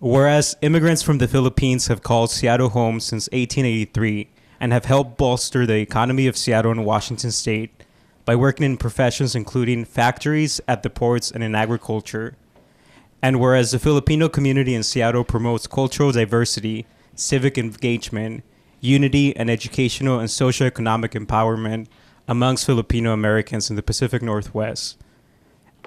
Whereas immigrants from the Philippines have called Seattle home since 1883 and have helped bolster the economy of Seattle and Washington state by working in professions including factories, at the ports, and in agriculture. And whereas the Filipino community in Seattle promotes cultural diversity, civic engagement, unity, and educational and socioeconomic empowerment amongst Filipino-Americans in the Pacific Northwest.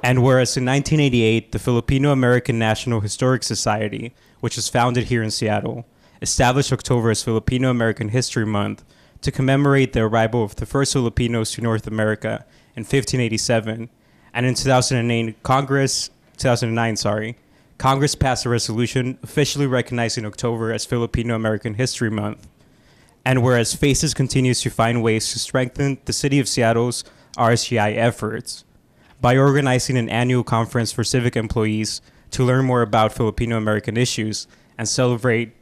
And whereas in 1988, the Filipino-American National Historic Society, which was founded here in Seattle, established October as Filipino-American History Month to commemorate the arrival of the first Filipinos to North America in 1587. And in 2009, Congress passed a resolution officially recognizing October as Filipino-American History Month. And whereas FACES continues to find ways to strengthen the City of Seattle's RSGI efforts by organizing an annual conference for civic employees to learn more about Filipino-American issues and celebrate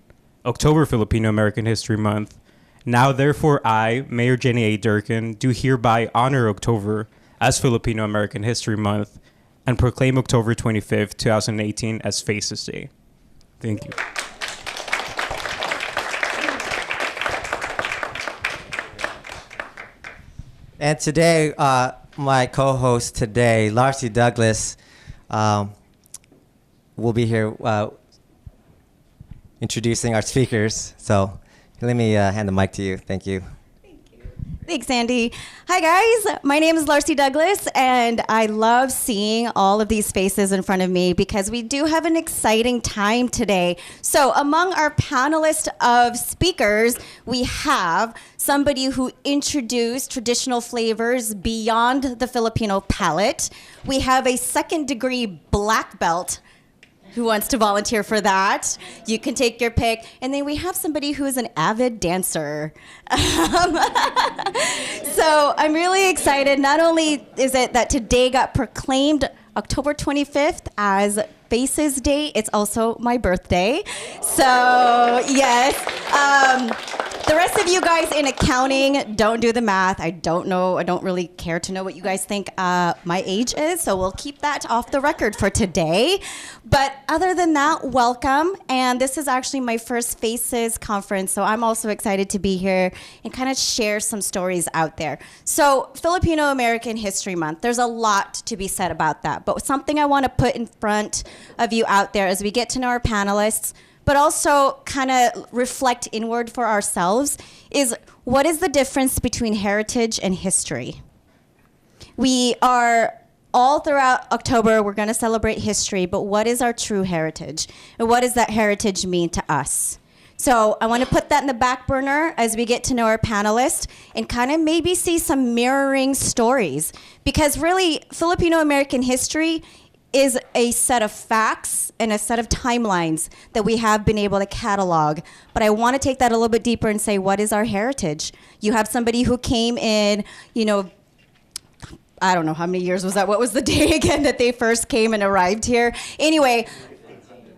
October Filipino-American History Month. Now, therefore, I, Mayor Jenny A. Durkin, do hereby honor October as Filipino-American History Month and proclaim October 25th, 2018 as FACES Day. Thank you. And today, my co-host today, Larcy Douglas, will be here introducing our speakers. So let me hand the mic to you. Thank you. Thanks, Andy. Hi, guys. My name is Larcy Douglas, and I love seeing all of these faces in front of me because we do have an exciting time today. So among our panelists of speakers, we have somebody who introduced traditional flavors beyond the Filipino palate. We have a second-degree black belt who wants to volunteer for that. You can take your pick. And then we have somebody who is an avid dancer. So I'm really excited. Not only is it that today got proclaimed October 25th as FACES Day, it's also my birthday. So yes. The rest of you guys in accounting, don't do the math. I don't know. I don't really care to know what you guys think my age is, so we'll keep that off the record for today. But other than that, welcome. And this is actually my first FACES conference, so I'm also excited to be here and kind of share some stories out there. So Filipino-American History Month, there's a lot to be said about that. But something I want to put in front of you out there as we get to know our panelists, but also kind of reflect inward for ourselves, is what is the difference between heritage and history? We are all throughout October, we're going to celebrate history, but what is our true heritage? And what does that heritage mean to us? So I want to put that in the back burner as we get to know our panelists and kind of maybe see some mirroring stories. Because really, Filipino-American history is a set of facts and a set of timelines that we have been able to catalog. But I want to take that a little bit deeper and say, what is our heritage? You have somebody who came in, I don't know how many years was that? What was the day again that they first came and arrived here? Anyway,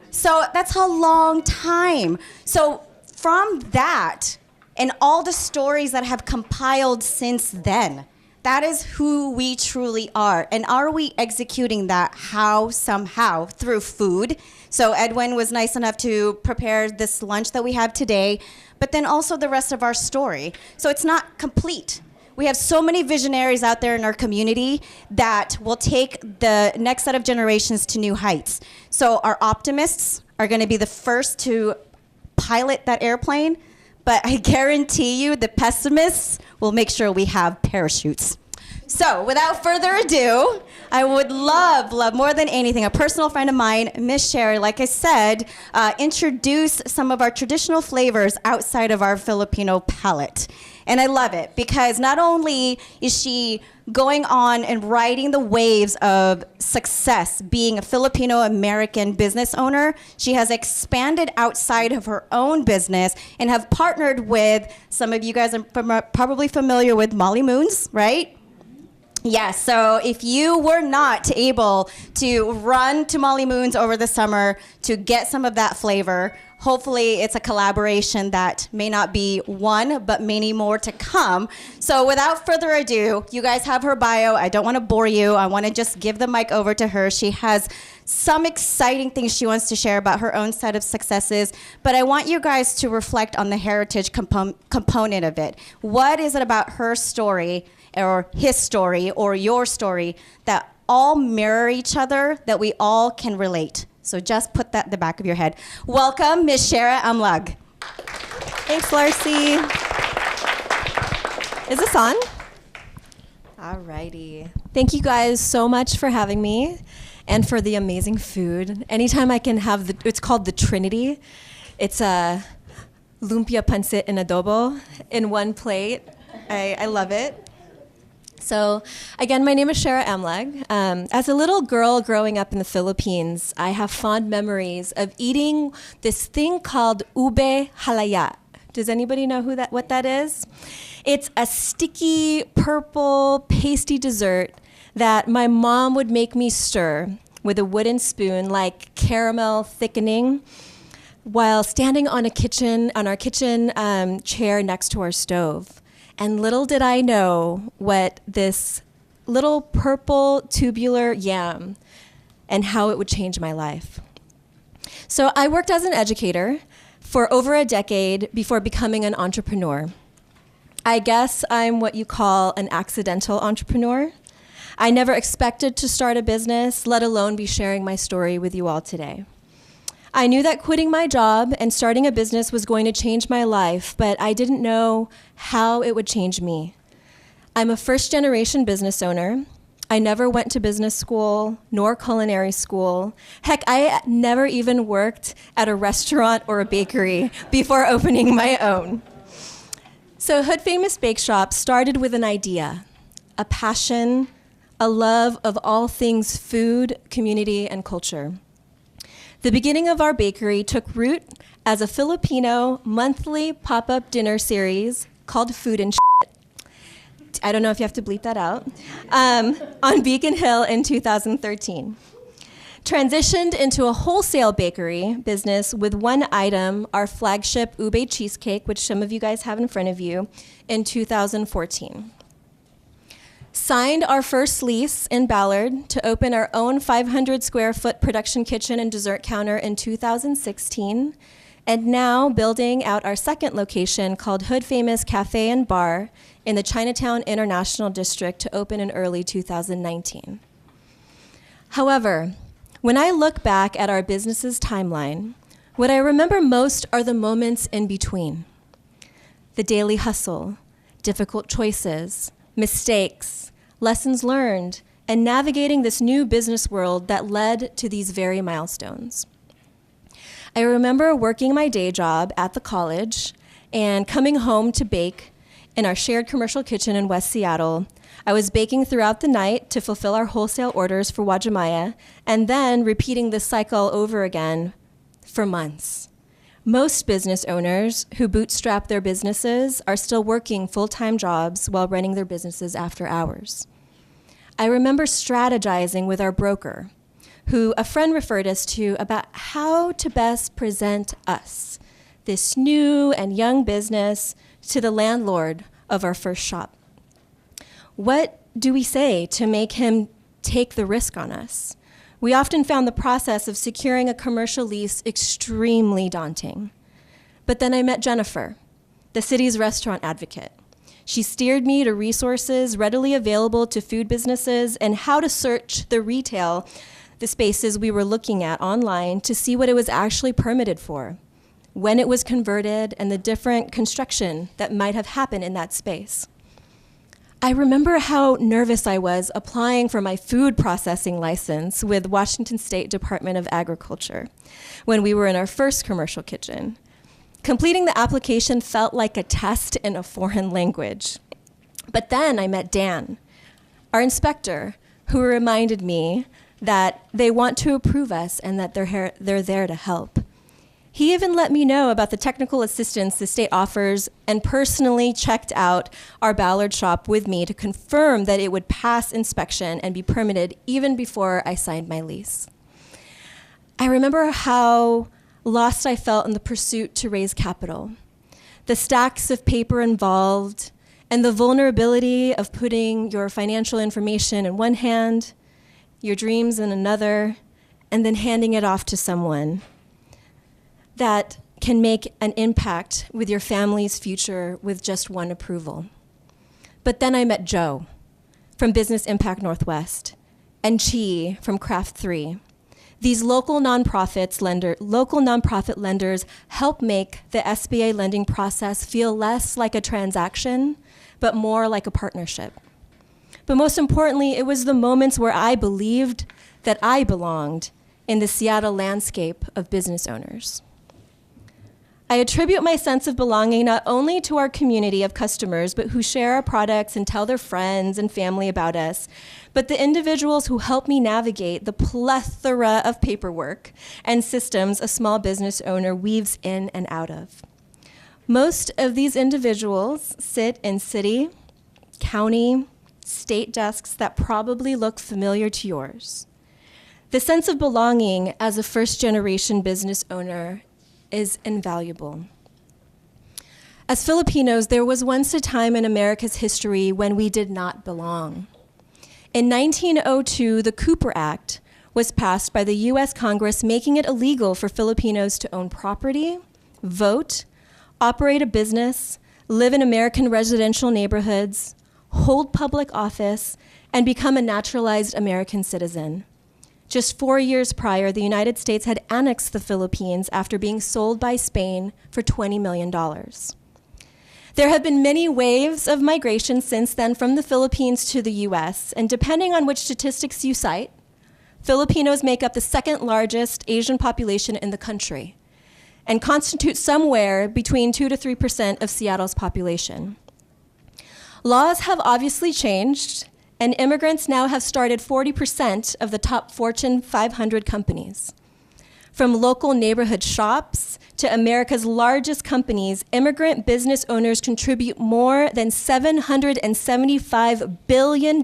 so that's a long time. So from that and all the stories that have compiled since then, that is who we truly are. And are we executing that somehow through food? So Edwin was nice enough to prepare this lunch that we have today, but then also the rest of our story. So it's not complete. We have so many visionaries out there in our community that will take the next set of generations to new heights. So our optimists are going to be the first to pilot that airplane, but I guarantee you the pessimists will make sure we have parachutes. So without further ado, I would love more than anything, a personal friend of mine, Miss Chera, like I said, introduce some of our traditional flavors outside of our Filipino palate. And I love it because not only is she going on and riding the waves of success being a Filipino-American business owner, she has expanded outside of her own business and have partnered with, some of you guys are probably familiar with Molly Moons, right? Yes, so if you were not able to run to Molly Moons over the summer to get some of that flavor, hopefully it's a collaboration that may not be one, but many more to come. So without further ado, you guys have her bio. I don't want to bore you. I want to just give the mic over to her. She has some exciting things she wants to share about her own set of successes, but I want you guys to reflect on the heritage component of it. What is it about her story or his story or your story that all mirror each other, that we all can relate? So just put that in the back of your head. Welcome, Ms. Chera Amlag. Thanks, Larcy. Is this on? Alrighty. Thank you guys so much for having me and for the amazing food. Anytime I can have it's called the Trinity. It's a lumpia pancit and adobo in one plate. I love it. So again, my name is Chera Amlag. As a little girl growing up in the Philippines, I have fond memories of eating this thing called ube halaya. Does anybody know what that is? It's a sticky, purple, pasty dessert that my mom would make me stir with a wooden spoon, like caramel thickening, while standing on our kitchen chair next to our stove. And little did I know what this little purple tubular yam and how it would change my life. So I worked as an educator for over a decade before becoming an entrepreneur. I guess I'm what you call an accidental entrepreneur. I never expected to start a business, let alone be sharing my story with you all today. I knew that quitting my job and starting a business was going to change my life, but I didn't know how it would change me. I'm a first-generation business owner. I never went to business school nor culinary school. Heck, I never even worked at a restaurant or a bakery before opening my own. So Hood Famous Bakeshop started with an idea, a passion, a love of all things food, community, and culture. The beginning of our bakery took root as a Filipino monthly pop-up dinner series called Food and Shit. I don't know if you have to bleep that out, on Beacon Hill in 2013. Transitioned into a wholesale bakery business with one item, our flagship ube cheesecake, which some of you guys have in front of you, in 2014. Signed our first lease in Ballard to open our own 500 square foot production kitchen and dessert counter in 2016, and now building out our second location called Hood Famous Cafe and Bar in the Chinatown International District to open in early 2019. However, when I look back at our business's timeline, what I remember most are the moments in between. The daily hustle, difficult choices, mistakes, lessons learned, and navigating this new business world that led to these very milestones. I remember working my day job at the college and coming home to bake in our shared commercial kitchen in West Seattle. I was baking throughout the night to fulfill our wholesale orders for YWCA, and then repeating this cycle over again for months. Most business owners who bootstrap their businesses are still working full-time jobs while running their businesses after hours. I remember strategizing with our broker, who a friend referred us to, about how to best present us, this new and young business, to the landlord of our first shop. What do we say to make him take the risk on us? We often found the process of securing a commercial lease extremely daunting. But then I met Jennifer, the city's restaurant advocate. She steered me to resources readily available to food businesses and how to search the spaces we were looking at online to see what it was actually permitted for, when it was converted, and the different construction that might have happened in that space. I remember how nervous I was applying for my food processing license with Washington State Department of Agriculture when we were in our first commercial kitchen. Completing the application felt like a test in a foreign language. But then I met Dan, our inspector, who reminded me that they want to approve us and that they're there to help. He even let me know about the technical assistance the state offers and personally checked out our Ballard shop with me to confirm that it would pass inspection and be permitted even before I signed my lease. I remember how lost I felt in the pursuit to raise capital, the stacks of paper involved, and the vulnerability of putting your financial information in one hand, your dreams in another, and then handing it off to someone that can make an impact with your family's future with just one approval. But then I met Joe from Business Impact Northwest and Chi from Craft 3. These local nonprofit lenders help make the SBA lending process feel less like a transaction, but more like a partnership. But most importantly, it was the moments where I believed that I belonged in the Seattle landscape of business owners. I attribute my sense of belonging not only to our community of customers, but who share our products and tell their friends and family about us, but the individuals who help me navigate the plethora of paperwork and systems a small business owner weaves in and out of. Most of these individuals sit in city, county, state desks that probably look familiar to yours. The sense of belonging as a first-generation business owner is invaluable. As Filipinos, there was once a time in America's history when we did not belong. In 1902, the Cooper Act was passed by the US Congress, making it illegal for Filipinos to own property, vote, operate a business, live in American residential neighborhoods, hold public office, and become a naturalized American citizen. Just 4 years prior, the United States had annexed the Philippines after being sold by Spain for $20 million. There have been many waves of migration since then from the Philippines to the US, and depending on which statistics you cite, Filipinos make up the second largest Asian population in the country and constitute somewhere between 2 to 3% of Seattle's population. Laws have obviously changed, and immigrants now have started 40% of the top Fortune 500 companies. From local neighborhood shops to America's largest companies, immigrant business owners contribute more than $775 billion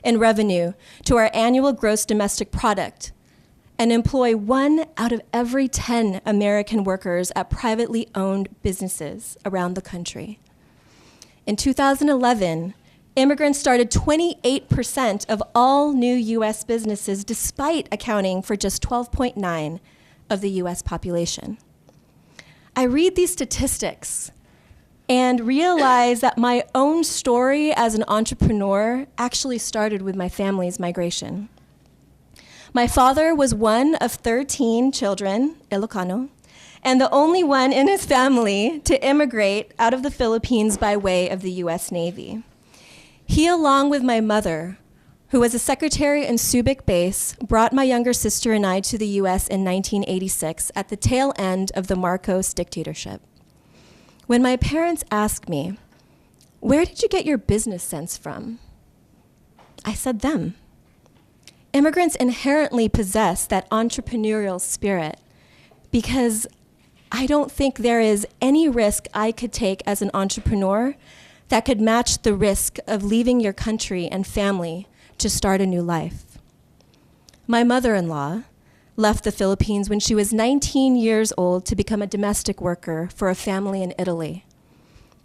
in revenue to our annual gross domestic product and employ 1 out of every 10 American workers at privately owned businesses around the country. In 2011, immigrants started 28% of all new U.S. businesses, despite accounting for just 12.9% of the U.S. population. I read these statistics and realize that my own story as an entrepreneur actually started with my family's migration. My father was one of 13 children, Ilocano, and the only one in his family to immigrate out of the Philippines by way of the U.S. Navy. He, along with my mother, who was a secretary in Civic base, brought my younger sister and I to the U.S. in 1986 at the tail end of the Marcos dictatorship. When my parents asked me, "Where did you get your business sense from?" I said them. Immigrants inherently possess that entrepreneurial spirit because I don't think there is any risk I could take as an entrepreneur that could match the risk of leaving your country and family to start a new life. My mother-in-law left the Philippines when she was 19 years old to become a domestic worker for a family in Italy.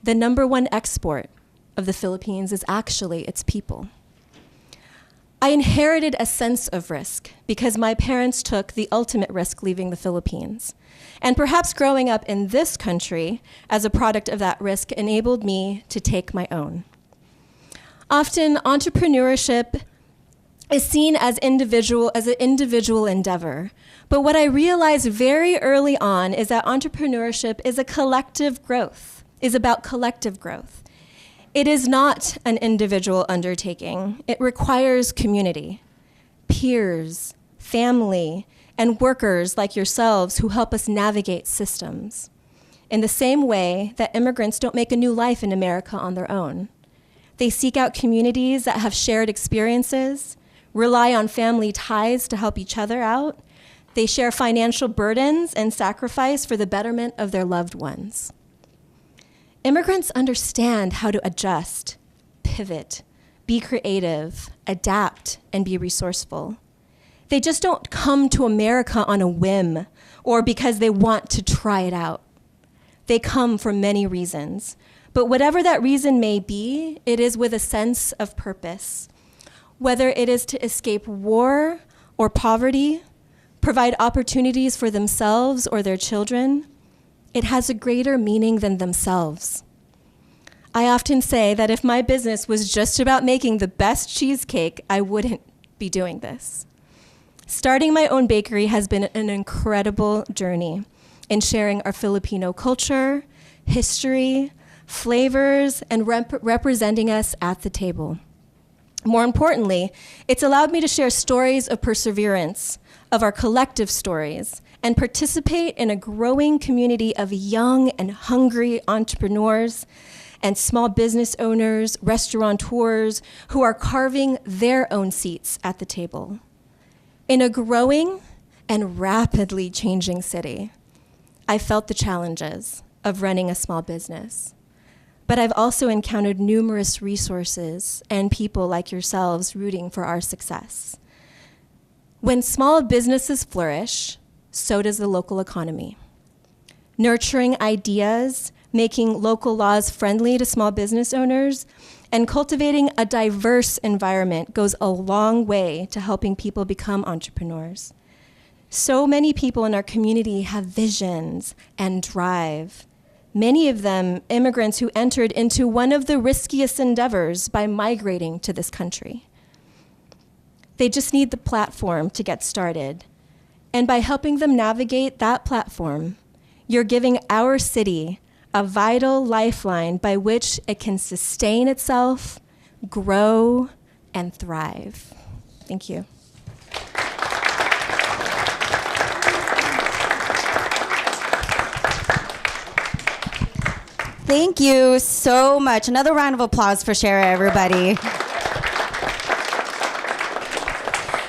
The #1 export of the Philippines is actually its people. I inherited a sense of risk because my parents took the ultimate risk leaving the Philippines. And perhaps growing up in this country as a product of that risk enabled me to take my own. Often, entrepreneurship is seen as an individual endeavor. But what I realized very early on is that entrepreneurship is about collective growth. It is not an individual undertaking. It requires community, peers, family, and workers like yourselves who help us navigate systems. In the same way that immigrants don't make a new life in America on their own. They seek out communities that have shared experiences, rely on family ties to help each other out. They share financial burdens and sacrifice for the betterment of their loved ones. Immigrants understand how to adjust, pivot, be creative, adapt, and be resourceful. They just don't come to America on a whim or because they want to try it out. They come for many reasons. But whatever that reason may be, it is with a sense of purpose. Whether it is to escape war or poverty, provide opportunities for themselves or their children, it has a greater meaning than themselves. I often say that if my business was just about making the best cheesecake, I wouldn't be doing this. Starting my own bakery has been an incredible journey in sharing our Filipino culture, history, flavors, and representing us at the table. More importantly, it's allowed me to share stories of perseverance, of our collective stories, and participate in a growing community of young and hungry entrepreneurs and small business owners, restaurateurs, who are carving their own seats at the table. In a growing and rapidly changing city, I felt the challenges of running a small business. But I've also encountered numerous resources and people like yourselves rooting for our success. When small businesses flourish, so does the local economy. Nurturing ideas, making local laws friendly to small business owners, and cultivating a diverse environment goes a long way to helping people become entrepreneurs. So many people in our community have visions and drive. Many of them immigrants who entered into one of the riskiest endeavors by migrating to this country. They just need the platform to get started. And by helping them navigate that platform, you're giving our city a vital lifeline by which it can sustain itself, grow, and thrive. Thank you. Thank you so much. Another round of applause for Chera, everybody.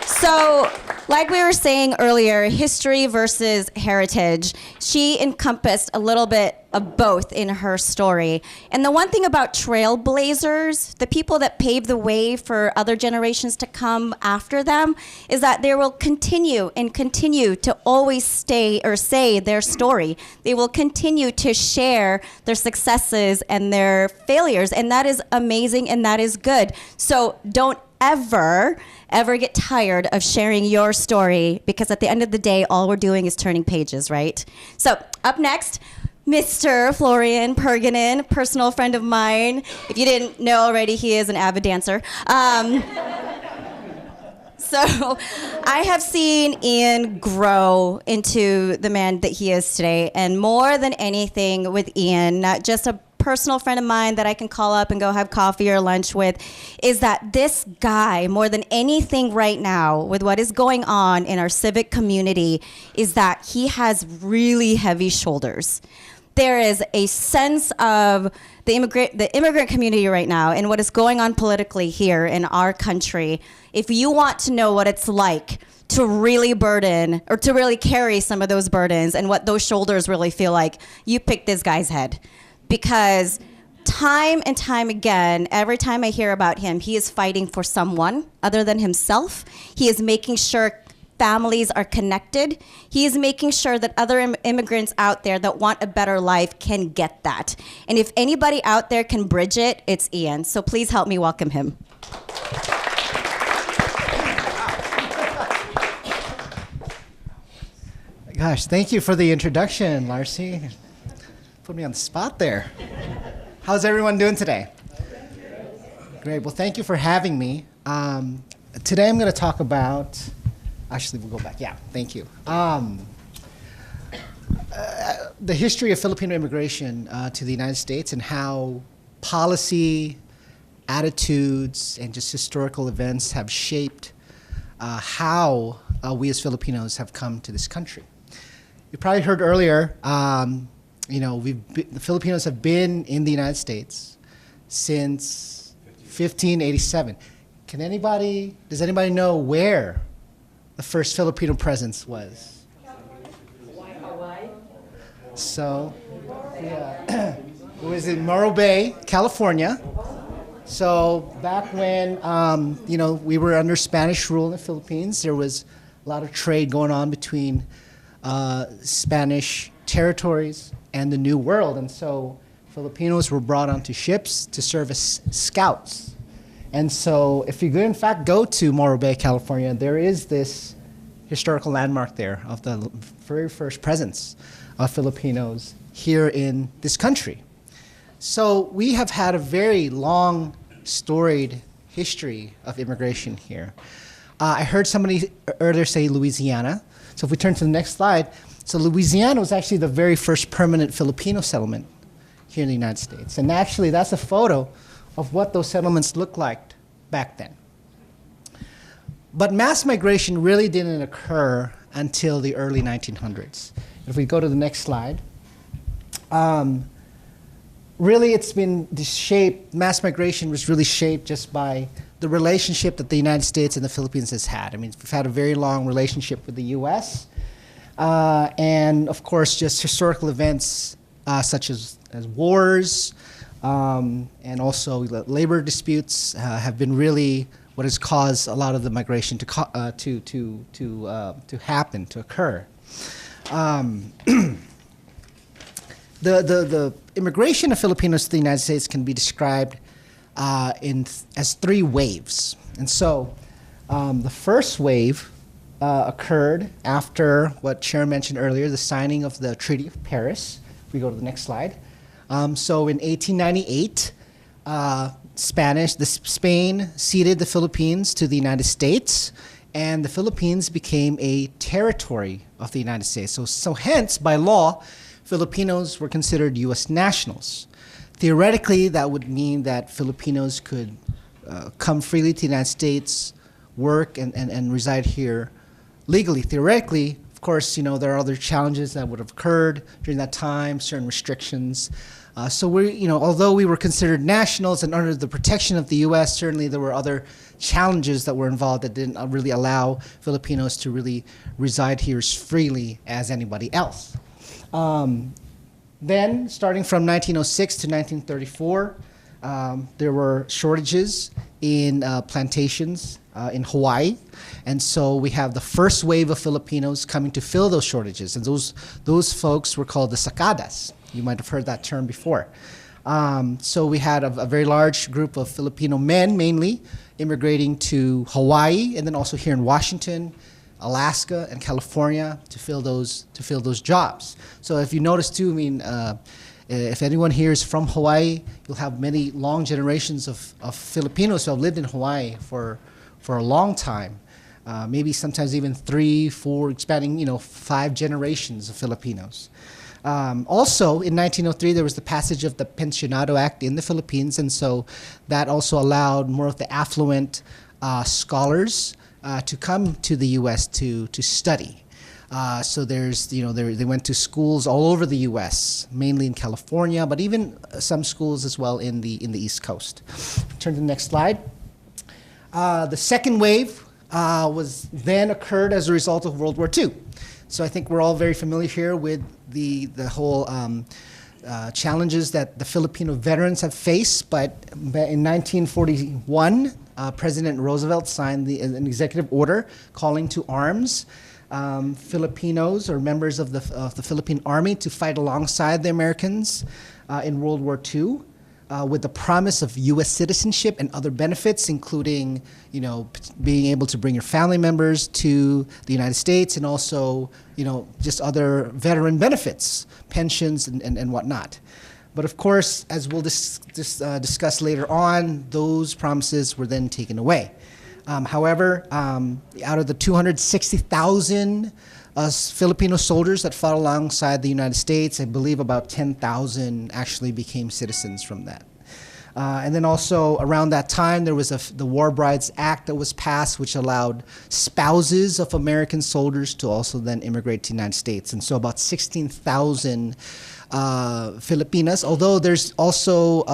So, like we were saying earlier, history versus heritage. She encompassed a little bit of both in her story. And the one thing about trailblazers, the people that pave the way for other generations to come after them, is that they will continue and continue to always stay or say their story. They will continue to share their successes and their failures. And that is amazing and that is good. So don't ever get tired of sharing your story, because at the end of the day, all we're doing is turning pages, right? So up next, Mr. Florian Purganan, personal friend of mine. If you didn't know already, he is an avid dancer. So I have seen Ian grow into the man that he is today. And more than anything with Ian, not just a personal friend of mine that I can call up and go have coffee or lunch with, is that this guy, more than anything right now, with what is going on in our civic community, is that he has really heavy shoulders. There is a sense of the immigrant community right now and what is going on politically here in our country. If you want to know what it's like to really burden or to really carry some of those burdens and what those shoulders really feel like, you pick this guy's head. Because time and time again, every time I hear about him, he is fighting for someone other than himself. He is making sure families are connected. He is making sure that other immigrants out there that want a better life can get that. And if anybody out there can bridge it, it's Ian. So please help me welcome him. Gosh, thank you for the introduction, Larcy. Put me on the spot there. How's everyone doing today? Great. Well, thank you for having me. Today I'm going to talk about, actually we'll go back. Yeah, thank you. The history of Filipino immigration to the United States and how policy, attitudes, and just historical events have shaped how we as Filipinos have come to this country. You probably heard earlier, the Filipinos have been in the United States since 1587. Does anybody know where the first Filipino presence was? Hawaii. So, yeah, it was in Morro Bay, California. So back when, we were under Spanish rule in the Philippines, there was a lot of trade going on between Spanish territories and the New World. And so Filipinos were brought onto ships to serve as scouts. And so if you in fact go to Morro Bay, California, there is this historical landmark there of the very first presence of Filipinos here in this country. So we have had a very long, storied history of immigration here. I heard somebody earlier say Louisiana. So if we turn to the next slide, so Louisiana was actually the very first permanent Filipino settlement here in the United States. And actually, that's a photo of what those settlements looked like back then. But mass migration really didn't occur until the early 1900s. If we go to the next slide, really it's been shaped, mass migration was really shaped just by the relationship that the United States and the Philippines has had. I mean, we've had a very long relationship with the US, and of course just historical events such as wars, and also labor disputes have been really what has caused a lot of the migration to happen, to occur. The immigration of Filipinos to the United States can be described as three waves. And so the first wave occurred after what Chera mentioned earlier, the signing of the Treaty of Paris. If we go to the next slide. So in 1898, Spain ceded the Philippines to the United States, and the Philippines became a territory of the United States. So hence, by law, Filipinos were considered U.S. nationals. Theoretically, that would mean that Filipinos could come freely to the United States, work, and reside here legally. Theoretically, of course, there are other challenges that would have occurred during that time, certain restrictions. So although we were considered nationals and under the protection of the U.S., certainly there were other challenges that were involved that didn't really allow Filipinos to really reside here as freely as anybody else. Then, starting from 1906 to 1934, there were shortages in plantations in Hawaii. And so we have the first wave of Filipinos coming to fill those shortages. And those folks were called the Sacadas. You might have heard that term before. So we had a very large group of Filipino men, mainly, immigrating to Hawaii, and then also here in Washington, Alaska, and California to fill those jobs. So if you notice too, if anyone here is from Hawaii, you'll have many long generations of Filipinos who have lived in Hawaii for a long time. Maybe sometimes even 3, 4, expanding, 5 generations of Filipinos. Also, in 1903, there was the passage of the Pensionado Act in the Philippines, and so that also allowed more of the affluent scholars to come to the U.S. to study. So they went to schools all over the U.S., mainly in California, but even some schools as well in the East Coast. Turn to the next slide. The second wave was then occurred as a result of World War II. So I think we're all very familiar here with the whole challenges that the Filipino veterans have faced. But in 1941, President Roosevelt signed an executive order calling to arms Filipinos or members of the Philippine Army to fight alongside the Americans in World War II. With the promise of U.S. citizenship and other benefits, including, being able to bring your family members to the United States, and also, just other veteran benefits, pensions, and whatnot. But of course, as we'll discuss later on, those promises were then taken away. However, out of the 260,000 Filipino soldiers that fought alongside the United States, I believe about 10,000 actually became citizens from that. And then also around that time, there was the War Brides Act that was passed, which allowed spouses of American soldiers to also then immigrate to the United States. And so about 16,000 Filipinas, although there's also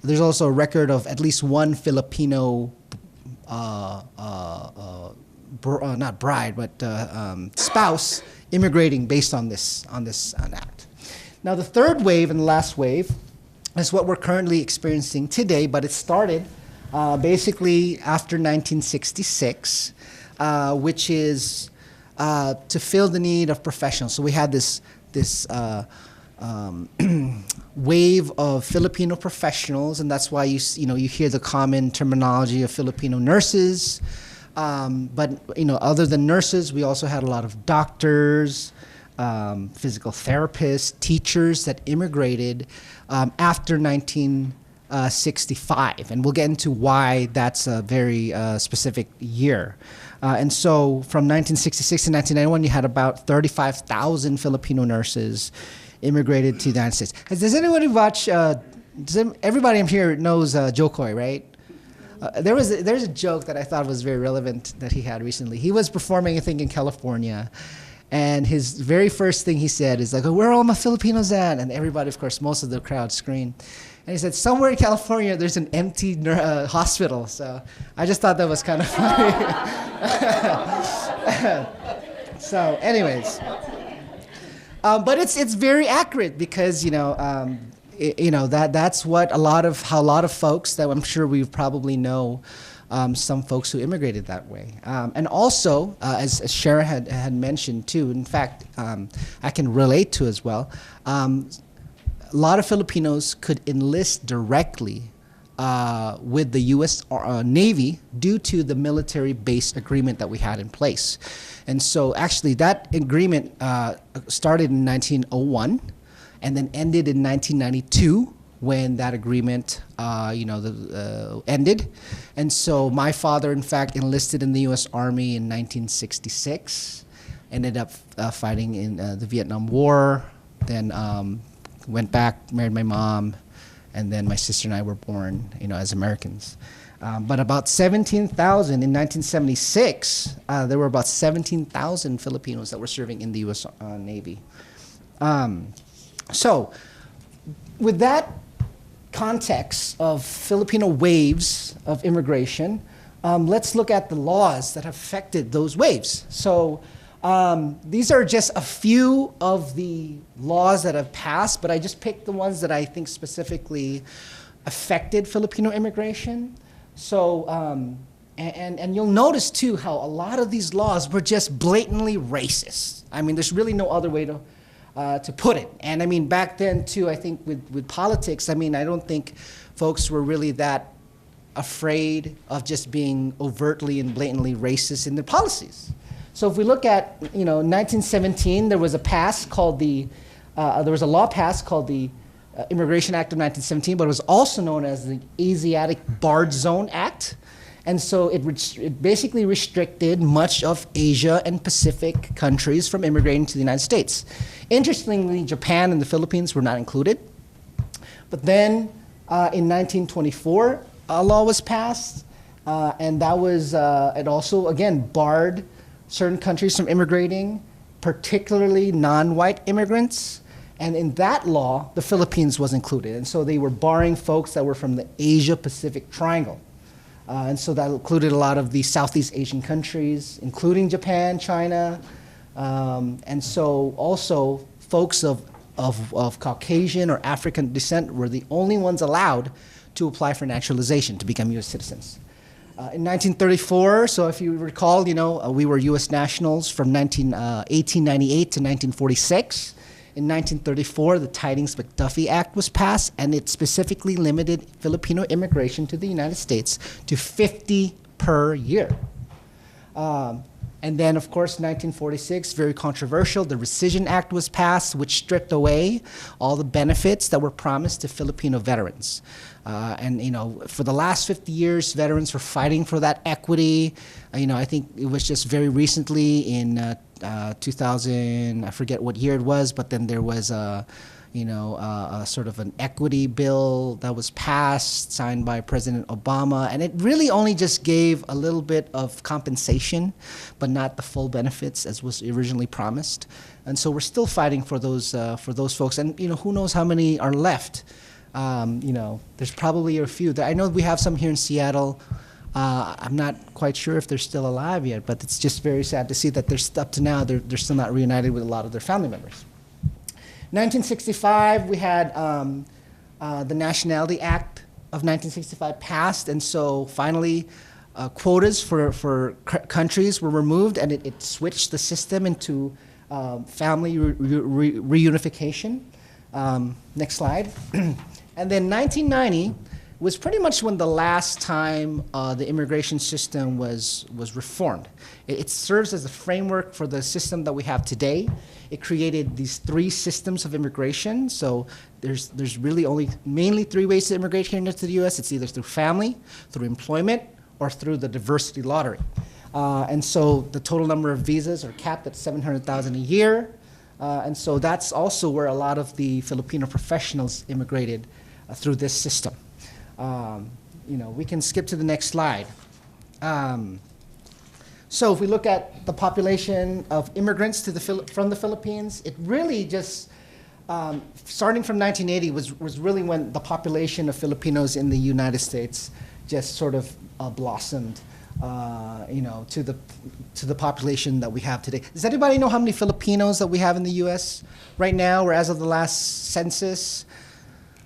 there's also a record of at least one Filipino not bride, but spouse immigrating based on this act. Now, the third wave and the last wave is what we're currently experiencing today, but it started basically after 1966, which is to fill the need of professionals. So we had this wave of Filipino professionals, and that's why you hear the common terminology of Filipino nurses, But other than nurses, we also had a lot of doctors, physical therapists, teachers that immigrated after 1965, and we'll get into why that's a very specific year. And so from 1966 to 1991, you had about 35,000 Filipino nurses immigrated to the United States. Does anybody watch, everybody here knows Joe Coy, right? There's a joke that I thought was very relevant that he had recently. He was performing, I think, in California, and his very first thing he said is like, "Oh, where are all my Filipinos at?" And everybody, of course, most of the crowd screamed. And he said, "Somewhere in California, there's an empty hospital." So I just thought that was kind of funny. So, anyways, but it's very accurate because that's what how a lot of folks that I'm sure we probably know. Some folks who immigrated that way. And also, as Chera had mentioned too, in fact, I can relate to as well, a lot of Filipinos could enlist directly with the U.S. Navy due to the military base agreement that we had in place. And so actually that agreement started in 1901 and then ended in 1992. When that agreement, ended. And so my father, in fact, enlisted in the U.S. Army in 1966, ended up fighting in the Vietnam War, then went back, married my mom, and then my sister and I were born, as Americans. But about 17,000 in 1976, there were about 17,000 Filipinos that were serving in the U.S. Navy. So with that context of Filipino waves of immigration, let's look at the laws that affected those waves. So these are just a few of the laws that have passed, but I just picked the ones that I think specifically affected Filipino immigration. So, and you'll notice too how a lot of these laws were just blatantly racist. I mean, there's really no other way to put it. And I mean, back then too, I think with politics, I mean, I don't think folks were really that afraid of just being overtly and blatantly racist in their policies. So if we look at, 1917, there was a law passed called the Immigration Act of 1917, but it was also known as the Asiatic Barred Zone Act. And so it basically restricted much of Asia and Pacific countries from immigrating to the United States. Interestingly, Japan and the Philippines were not included. But then in 1924, a law was passed, and that was, it also, again, barred certain countries from immigrating, particularly non-white immigrants. And in that law, the Philippines was included. And so they were barring folks that were from the Asia-Pacific Triangle. And so that included a lot of the Southeast Asian countries, including Japan, China, and so also folks of Caucasian or African descent were the only ones allowed to apply for naturalization to become U.S. citizens. In 1934, so if you recall, we were U.S. nationals from 1898 to 1946. In 1934, the Tidings-McDuffie Act was passed, and it specifically limited Filipino immigration to the United States to 50 per year. And then, of course, 1946, very controversial, the Rescission Act was passed, which stripped away all the benefits that were promised to Filipino veterans. And for the last 50 years, veterans were fighting for that equity. I think it was just very recently in 2000, I forget what year it was, but then there was a sort of an equity bill that was passed, signed by President Obama, and it really only just gave a little bit of compensation, but not the full benefits as was originally promised. And so we're still fighting for those folks, and who knows how many are left. There's probably a few. I know we have some here in Seattle. I'm not quite sure if they're still alive yet, but it's just very sad to see that up to now they're still not reunited with a lot of their family members. 1965, we had the Nationality Act of 1965 passed, and so finally quotas for countries were removed, and it switched the system into family reunification. Next slide. And then 1990, was pretty much when the last time the immigration system was reformed. It serves as a framework for the system that we have today. It created these three systems of immigration. So there's really mainly three ways to immigrate here into the U.S. It's either through family, through employment, or through the diversity lottery. And so the total number of visas are capped at 700,000 a year. And so that's also where a lot of the Filipino professionals immigrated through this system. We can skip to the next slide. So if we look at the population of immigrants from the Philippines, it really just, starting from 1980 was really when the population of Filipinos in the United States just sort of blossomed, to the population that we have today. Does anybody know how many Filipinos that we have in the U.S. right now, or as of the last census?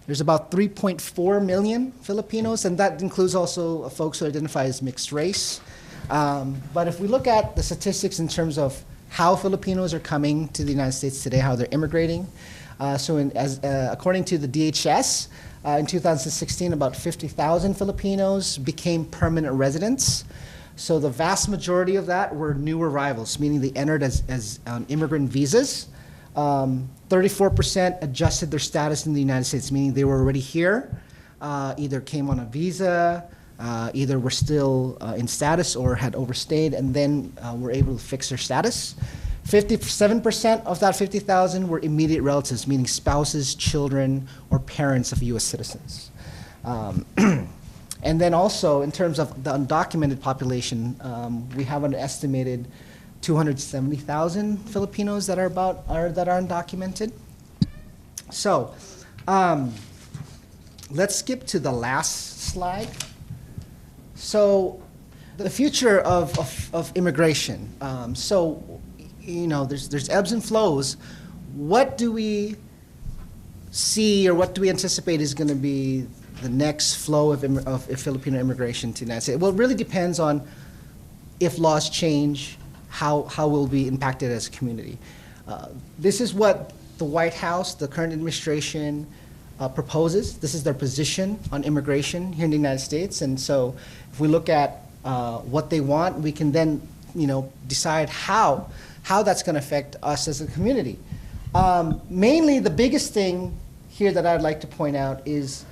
There's about 3.4 million Filipinos, and that includes also folks who identify as mixed race. But if we look at the statistics in terms of how Filipinos are coming to the United States today, how they're immigrating, according to the DHS, in 2016, about 50,000 Filipinos became permanent residents. So the vast majority of that were new arrivals, meaning they entered as immigrant visas. 34% adjusted their status in the United States, meaning they were already here, either came on a visa, either were still in status or had overstayed, and then were able to fix their status. 57% of that 50,000 were immediate relatives, meaning spouses, children, or parents of U.S. citizens. And then also, in terms of the undocumented population, we have an estimated 270,000 Filipinos that are undocumented. So, let's skip to the last slide. So, the future of immigration. There's ebbs and flows. What do we see, or what do we anticipate is going to be the next flow of Filipino immigration to the United States? Well, it really depends on if laws change, how we'll be impacted as a community. This is what the White House, the current administration, proposes. This is their position on immigration here in the United States. And so if we look at what they want, we can then decide how that's going to affect us as a community. Mainly, the biggest thing here that I'd like to point out is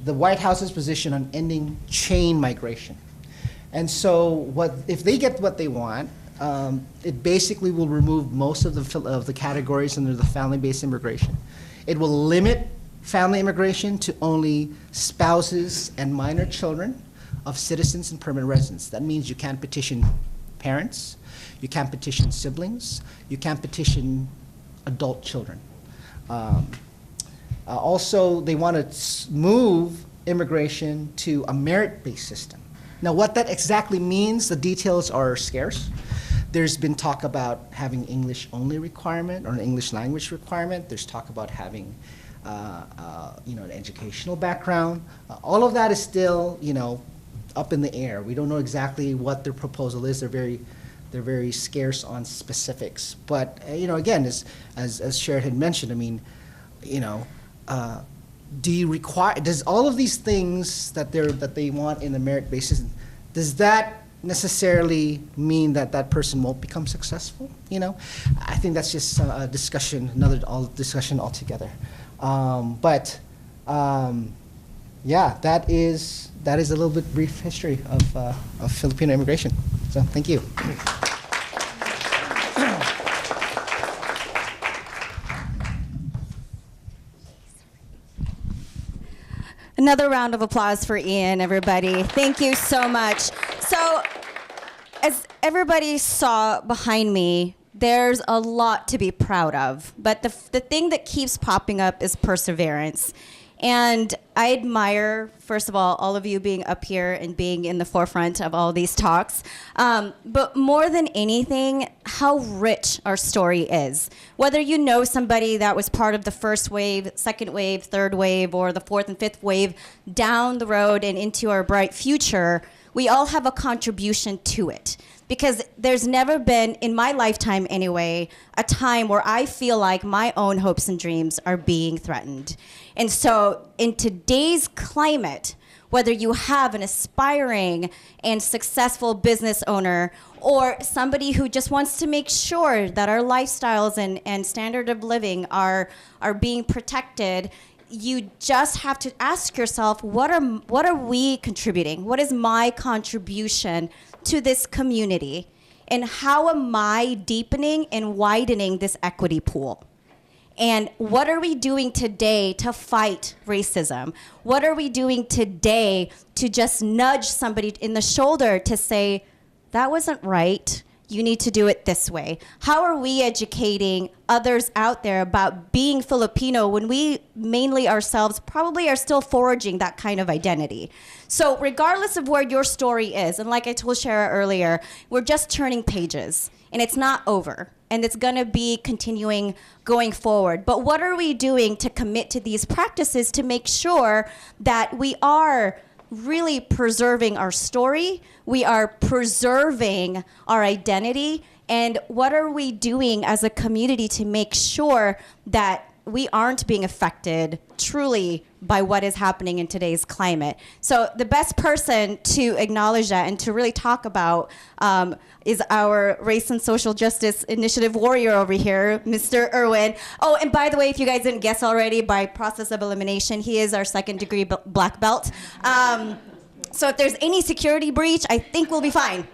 the White House's position on ending chain migration. And so if they get what they want, it basically will remove most of the categories under the family-based immigration. It will limit family immigration to only spouses and minor children of citizens and permanent residents. That means you can't petition parents, you can't petition siblings, you can't petition adult children. Also, they want to move immigration to a merit-based system. Now, what that exactly means, the details are scarce. There's been talk about having English-only requirement or an English language requirement. There's talk about having, an educational background. All of that is still, up in the air. We don't know exactly what their proposal is. They're very scarce on specifics. But again, as Chera had mentioned, does all of these things that they want in the merit basis, does that necessarily mean that person won't become successful? I think that's just a discussion, another discussion altogether. That is a little bit brief history of Filipino immigration. So thank you. Another round of applause for Ian, everybody. Thank you so much. So, as everybody saw behind me, there's a lot to be proud of. But the thing that keeps popping up is perseverance. And I admire, first of all of you being up here and being in the forefront of all these talks. But more than anything, how rich our story is. Whether you know somebody that was part of the first wave, second wave, third wave, or the fourth and fifth wave down the road and into our bright future, we all have a contribution to it. Because there's never been, in my lifetime anyway, a time where I feel like my own hopes and dreams are being threatened. And so in today's climate, whether you have an aspiring and successful business owner or somebody who just wants to make sure that our lifestyles and standard of living are being protected, you just have to ask yourself, what are we contributing? What is my contribution to this community? And how am I deepening and widening this equity pool? And what are we doing today to fight racism? What are we doing today to just nudge somebody in the shoulder to say, that wasn't right, you need to do it this way? How are we educating others out there about being Filipino when we mainly ourselves probably are still forging that kind of identity? So regardless of where your story is, and like I told Chera earlier, we're just turning pages, and it's not over. And it's going to be continuing going forward. But what are we doing to commit to these practices to make sure that we are really preserving our story, we are preserving our identity, and what are we doing as a community to make sure that we aren't being affected truly by what is happening in today's climate? So the best person to acknowledge that and to really talk about is our Race and Social Justice Initiative warrior over here, Mr. Irwin. Oh, and by the way, if you guys didn't guess already, by process of elimination, he is our second-degree black belt. So if there's any security breach, I think we'll be fine.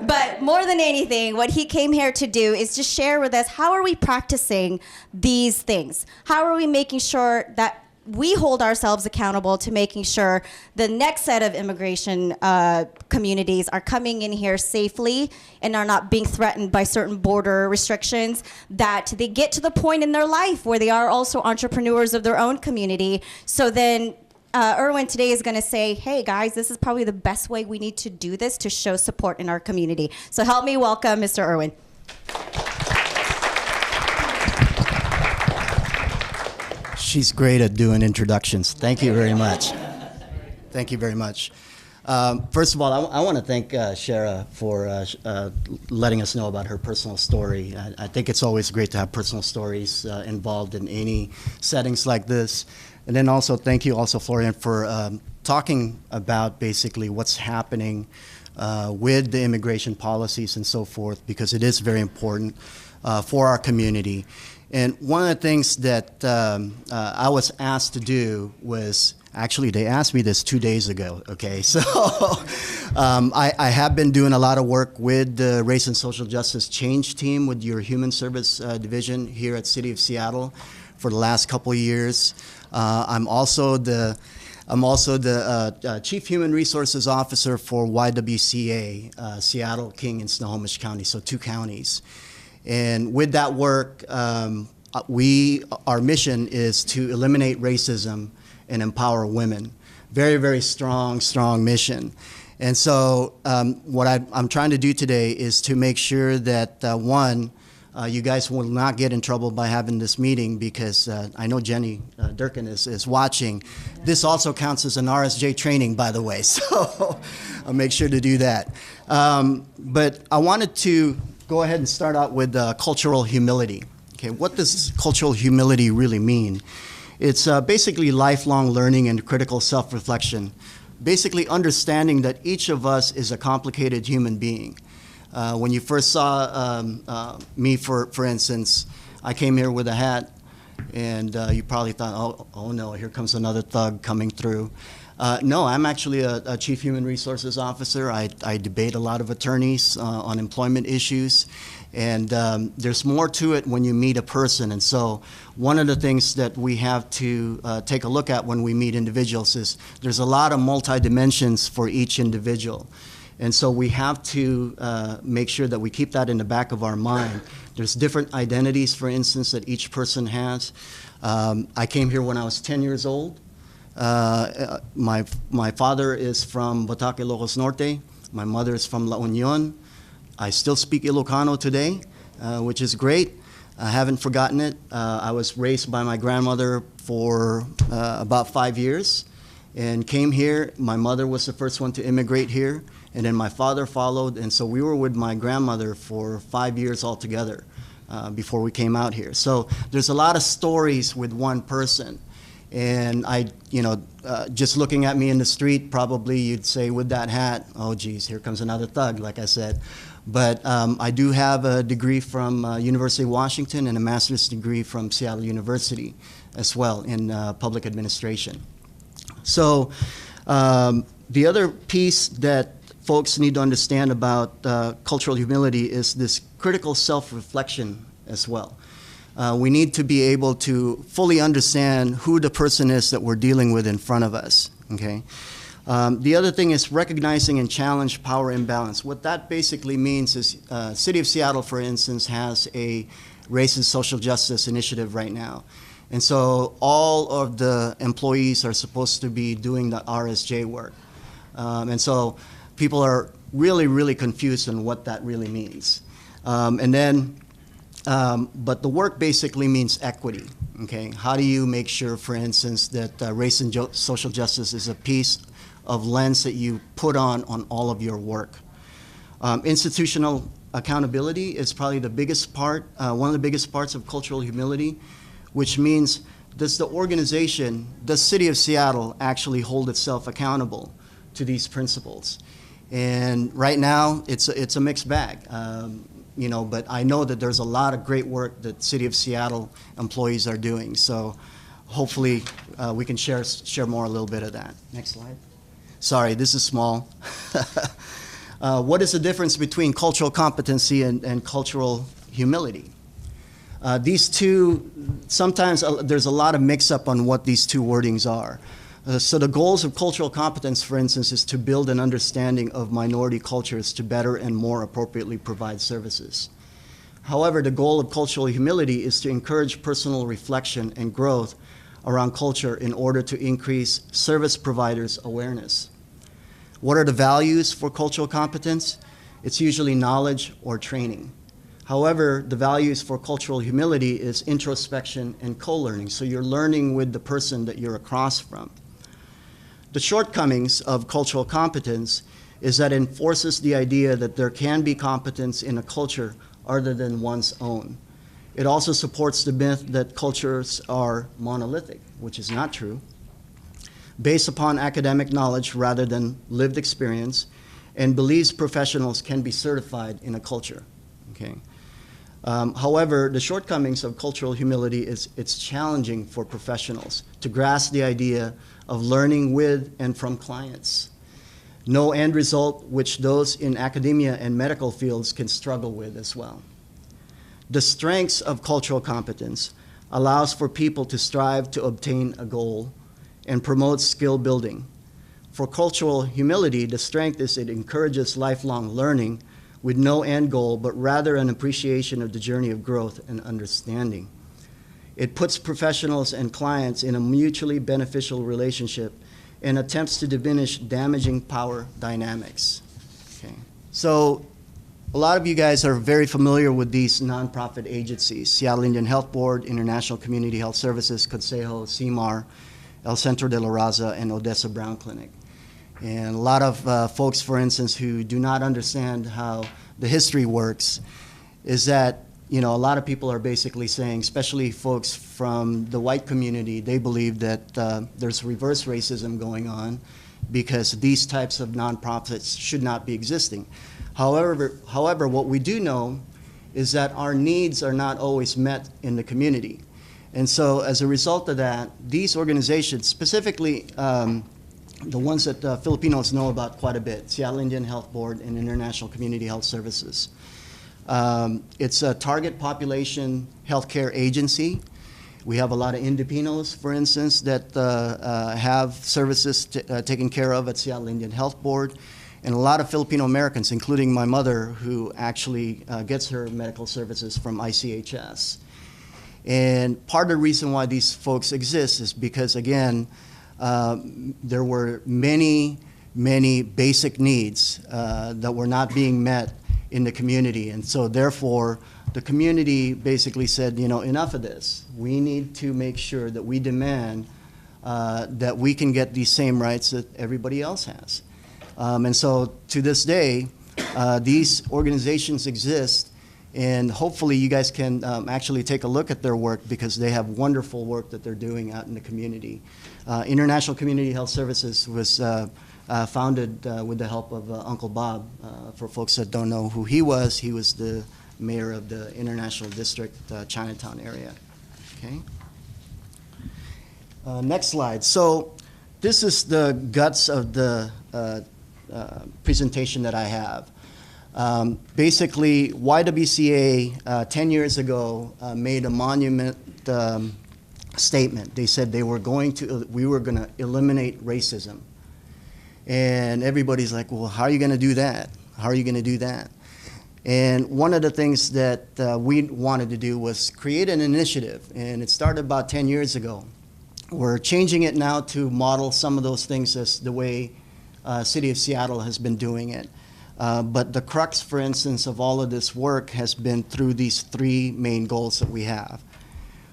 But more than anything, what he came here to do is to share with us, how are we practicing these things? How are we making sure that we hold ourselves accountable to making sure the next set of immigration communities are coming in here safely and are not being threatened by certain border restrictions, that they get to the point in their life where they are also entrepreneurs of their own community. So then Irwin today is going to say, hey guys, this is probably the best way we need to do this to show support in our community. So help me welcome Mr. Irwin. She's great at doing introductions. Thank you very much. Thank you very much. First of all, I want to thank Chera for letting us know about her personal story. I think it's always great to have personal stories involved in any settings like this. And then also thank you also, Florian, for talking about basically what's happening with the immigration policies and so forth, because it is very important for our community. And one of the things that I was asked to do was, actually they asked me this 2 days ago, okay? So I have been doing a lot of work with the Race and Social Justice Change Team with your Human Service Division here at City of Seattle for the last couple of years. I'm also the Chief Human Resources Officer for YWCA, Seattle, King, and Snohomish County, so 2 counties. And with that work, our mission is to eliminate racism and empower women. Very, very strong mission. And so what I'm trying to do today is to make sure that, one, you guys will not get in trouble by having this meeting, because I know Jenny Durkin is watching. This also counts as an RSJ training, by the way, so I'll make sure to do that. But I wanted to go ahead and start out with cultural humility. Okay, what does cultural humility really mean? It's basically lifelong learning and critical self-reflection, basically understanding that each of us is a complicated human being. When you first saw me, for instance, I came here with a hat, and you probably thought, oh no, here comes another thug coming through. No, I'm actually a Chief Human Resources Officer. I debate a lot of attorneys on employment issues, and there's more to it when you meet a person. And so one of the things that we have to take a look at when we meet individuals is there's a lot of multi-dimensions for each individual. And so we have to make sure that we keep that in the back of our mind. There's different identities, for instance, that each person has. I came here when I was 10 years old. My father is from Batara, Ilocos Norte. My mother is from La Union. I still speak Ilocano today, which is great. I haven't forgotten it. I was raised by my grandmother for about 5 years and came here. My mother was the first one to immigrate here, and then my father followed, and so we were with my grandmother for 5 years altogether before we came out here. So there's a lot of stories with one person. And just looking at me in the street, probably you'd say with that hat, oh geez, here comes another thug, like I said. But I do have a degree from University of Washington and a master's degree from Seattle University as well in public administration. So the other piece that folks need to understand about cultural humility is this critical self-reflection as well. We need to be able to fully understand who the person is that we're dealing with in front of us, okay? The other thing is recognizing and challenge power imbalance. What that basically means is City of Seattle, for instance, has a race and social justice initiative right now. And so all of the employees are supposed to be doing the RSJ work. And so people are really, really confused on what that really means. But the work basically means equity, okay? How do you make sure, for instance, that race and social justice is a piece of lens that you put on all of your work? Institutional accountability is probably the biggest part, one of the biggest parts of cultural humility, which means does the organization, the City of Seattle, actually hold itself accountable to these principles? And right now, it's a mixed bag. But I know that there's a lot of great work that City of Seattle employees are doing. So hopefully we can share more a little bit of that. Next slide. Sorry, this is small. What is the difference between cultural competency and cultural humility? These two, sometimes there's a lot of mix-up on what these two wordings are. So the goals of cultural competence, for instance, is to build an understanding of minority cultures to better and more appropriately provide services. However, the goal of cultural humility is to encourage personal reflection and growth around culture in order to increase service providers' awareness. What are the values for cultural competence? It's usually knowledge or training. However, the values for cultural humility is introspection and co-learning. So you're learning with the person that you're across from. The shortcomings of cultural competence is that it enforces the idea that there can be competence in a culture other than one's own. It also supports the myth that cultures are monolithic, which is not true, based upon academic knowledge rather than lived experience, and believes professionals can be certified in a culture. Okay. However, the shortcomings of cultural humility is it's challenging for professionals to grasp the idea of learning with and from clients. No end result which those in academia and medical fields can struggle with as well. The strengths of cultural competence allows for people to strive to obtain a goal and promotes skill building. For cultural humility, the strength is it encourages lifelong learning with no end goal, but rather an appreciation of the journey of growth and understanding. It puts professionals and clients in a mutually beneficial relationship and attempts to diminish damaging power dynamics. Okay. So a lot of you guys are very familiar with these nonprofit agencies: Seattle Indian Health Board, International Community Health Services, Consejo, CMAR, El Centro de la Raza, and Odessa Brown Clinic. And a lot of folks, for instance, who do not understand how the history works, is that a lot of people are basically saying, especially folks from the white community, they believe that there's reverse racism going on because these types of nonprofits should not be existing. However, what we do know is that our needs are not always met in the community. And so as a result of that, these organizations, specifically the ones that Filipinos know about quite a bit, Seattle Indian Health Board and International Community Health Services. It's a target population healthcare agency. We have a lot of Indianos, for instance, that have services taken care of at Seattle Indian Health Board, and a lot of Filipino-Americans, including my mother, who actually gets her medical services from ICHS. And part of the reason why these folks exist is because, again, there were many basic needs that were not being met in the community. And so therefore, the community basically said, enough of this. We need to make sure that we demand that we can get these same rights that everybody else has. And so to this day, these organizations exist, And hopefully you guys can actually take a look at their work, because they have wonderful work that they're doing out in the community. International Community Health Services was founded with the help of Uncle Bob. For folks that don't know who he was the mayor of the International District, Chinatown area. Okay. Next slide. So this is the guts of the presentation that I have. Basically, YWCA 10 years ago made a monument statement. They said we were going to eliminate racism. And everybody's like, well, how are you going to do that? How are you going to do that? And one of the things that we wanted to do was create an initiative, and it started about 10 years ago. We're changing it now to model some of those things as the way City of Seattle has been doing it. But the crux, for instance, of all of this work has been through these three main goals that we have,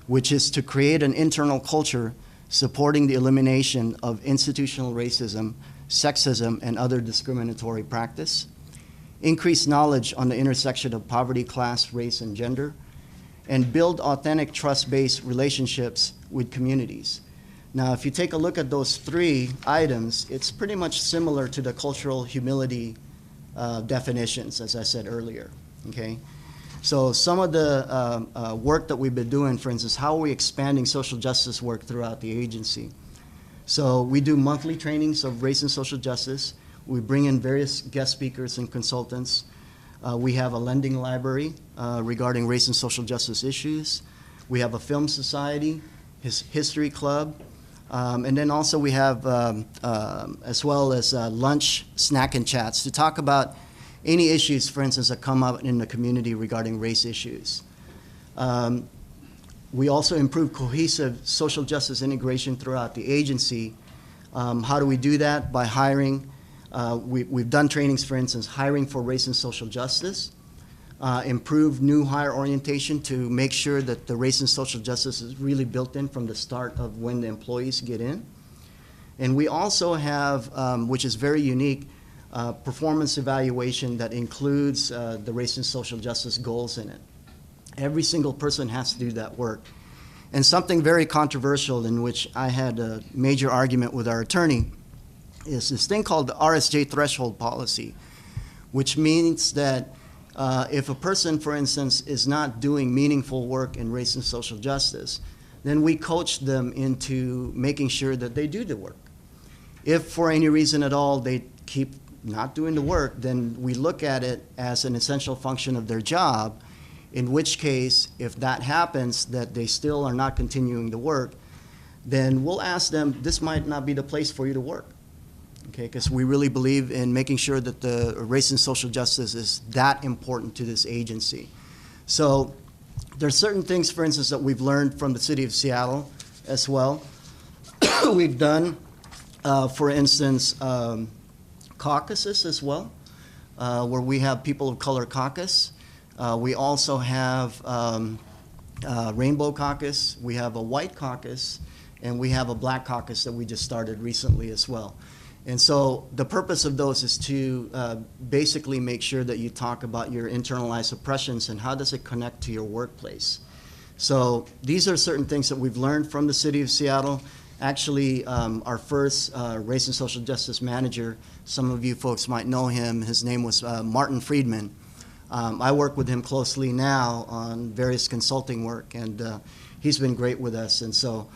which is to create an internal culture supporting the elimination of institutional racism, sexism, and other discriminatory practice, increase knowledge on the intersection of poverty, class, race, and gender, and build authentic trust-based relationships with communities. Now, if you take a look at those three items, it's pretty much similar to the cultural humility definitions, as I said earlier, okay? So some of the work that we've been doing, for instance, how are we expanding social justice work throughout the agency? So we do monthly trainings of race and social justice. We bring in various guest speakers and consultants. We have a lending library regarding race and social justice issues. We have a film society, history club, and then also we have, as well as lunch, snack, and chats to talk about any issues, for instance, that come up in the community regarding race issues. We also improve cohesive social justice integration throughout the agency. How do we do that? By hiring. We've done trainings, for instance, hiring for race and social justice, improve new hire orientation to make sure that the race and social justice is really built in from the start of when the employees get in. And we also have, which is very unique, performance evaluation that includes the race and social justice goals in it. Every single person has to do that work. And something very controversial, in which I had a major argument with our attorney, is this thing called the RSJ threshold policy, which means that if a person, for instance, is not doing meaningful work in race and social justice, then we coach them into making sure that they do the work. If for any reason at all they keep not doing the work, then we look at it as an essential function of their job, in which case, if that happens, that they still are not continuing the work, then we'll ask them, this might not be the place for you to work. Okay, because we really believe in making sure that the race and social justice is that important to this agency. So there's certain things, for instance, that we've learned from the City of Seattle as well. We've done, for instance, caucuses as well, where we have people of color caucus. We also have Rainbow Caucus, we have a White Caucus, and we have a Black Caucus that we just started recently as well. And so the purpose of those is to basically make sure that you talk about your internalized oppressions and how does it connect to your workplace. So these are certain things that we've learned from the City of Seattle. Actually, our first race and social justice manager, some of you folks might know him, his name was Martin Friedman. I work with him closely now on various consulting work, and he's been great with us. And so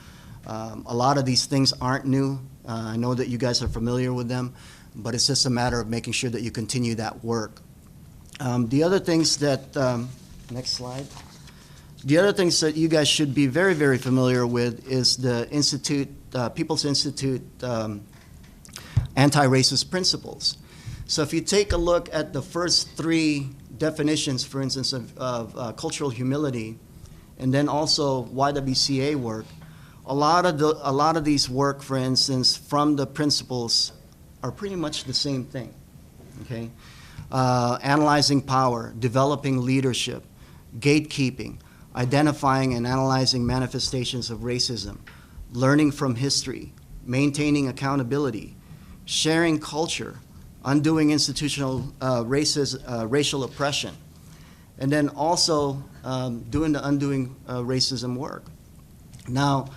a lot of these things aren't new. I know that you guys are familiar with them, but it's just a matter of making sure that you continue that work. The other things that, next slide. The other things that you guys should be very, very familiar with is the Institute, People's Institute anti-racist principles. So if you take a look at the first three definitions, for instance, of cultural humility, and then also YWCA work, a lot of these work, for instance, from the principles are pretty much the same thing, okay? Analyzing power, developing leadership, gatekeeping, identifying and analyzing manifestations of racism, learning from history, maintaining accountability, sharing culture, undoing institutional racial oppression, and then also doing the undoing racism work. Now,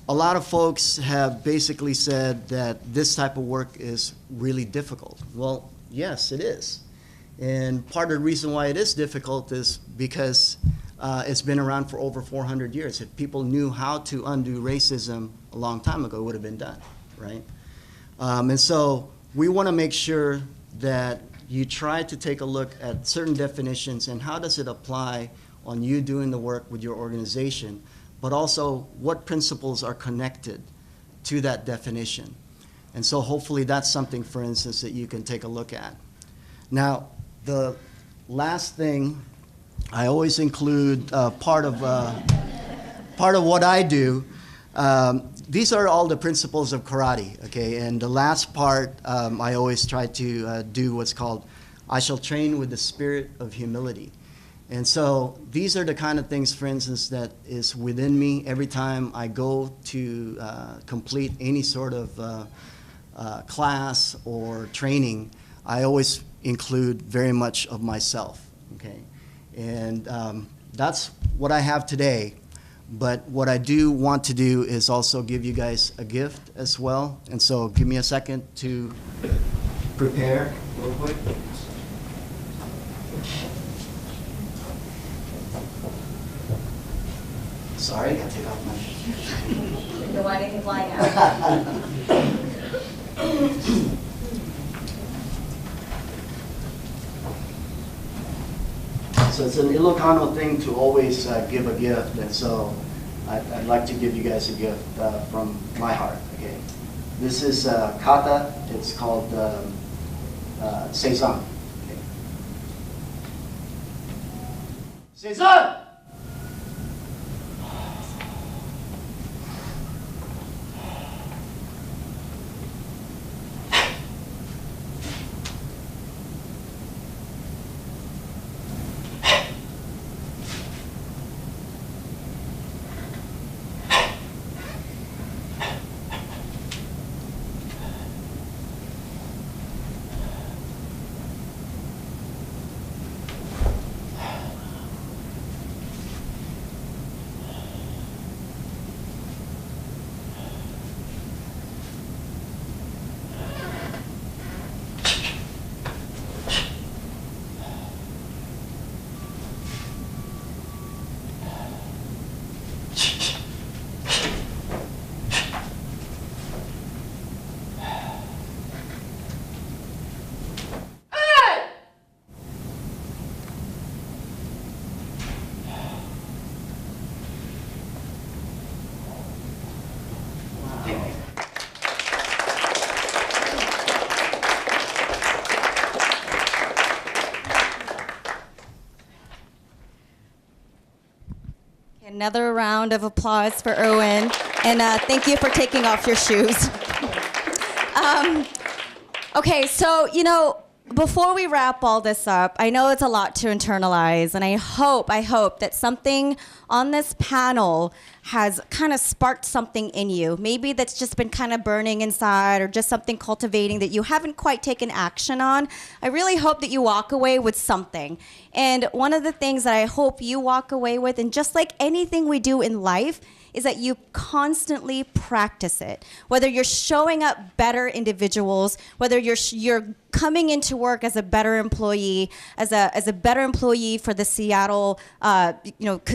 a lot of folks have basically said that this type of work is really difficult. Well, yes, it is. And part of the reason why it is difficult is because it's been around for over 400 years. If people knew how to undo racism a long time ago, it would have been done, right? And so we want to make sure that you try to take a look at certain definitions and how does it apply on you doing the work with your organization, but also what principles are connected to that definition. And so hopefully that's something, for instance, that you can take a look at. Now, the last thing, I always include part of what I do. These are all the principles of karate, okay? And the last part, I always try to do what's called, I shall train with the spirit of humility. And so these are the kind of things, for instance, that is within me every time I go to complete any sort of class or training. I always include very much of myself, okay? And that's what I have today. But what I do want to do is also give you guys a gift as well. And so give me a second to prepare real quick. Sorry, I gotta take off my shoes. You don't want anything flying out. So it's an Ilocano thing to always give a gift, and so I'd like to give you guys a gift from my heart, okay? This is kata, it's called Seizan. Okay. Seizan! Another round of applause for Irwin, and thank you for taking off your shoes. Okay, so, before we wrap all this up, I know it's a lot to internalize, and I hope that something on this panel has kind of sparked something in you. Maybe that's just been kind of burning inside, or just something cultivating that you haven't quite taken action on. I really hope that you walk away with something. And one of the things that I hope you walk away with, and just like anything we do in life, is that you constantly practice it. Whether you're showing up better individuals, whether you're coming into work as a better employee, as a better employee for the Seattle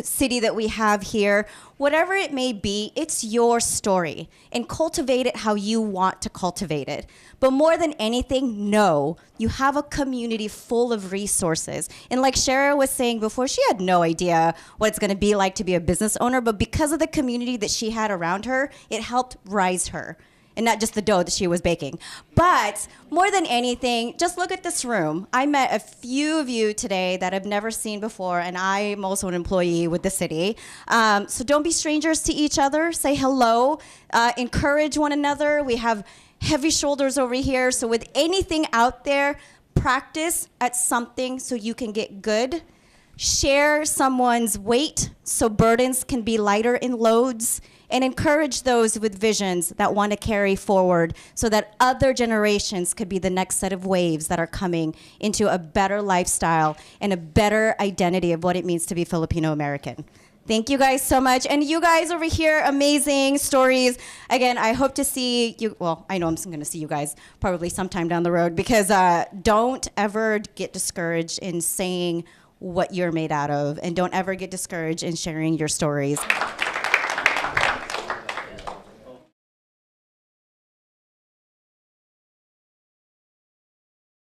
city that we have here, whatever it may be, it's your story, and cultivate it how you want to cultivate it. But more than anything, know you have a community full of resources. And like Chera was saying before, she had no idea what it's going to be like to be a business owner, but because of the community that she had around her, it helped rise her. And not just the dough that she was baking. But more than anything, just look at this room. I met a few of you today that I've never seen before, and I'm also an employee with the city. So don't be strangers to each other. Say hello. Encourage one another. We have heavy shoulders over here. So with anything out there, practice at something so you can get good. Share someone's weight so burdens can be lighter in loads. and encourage those with visions that want to carry forward so that other generations could be the next set of waves that are coming into a better lifestyle and a better identity of what it means to be Filipino-American. Thank you guys so much. And you guys over here, amazing stories. Again, I hope to see you. Well, I know I'm going to see you guys probably sometime down the road, because don't ever get discouraged in saying what you're made out of, and don't ever get discouraged in sharing your stories.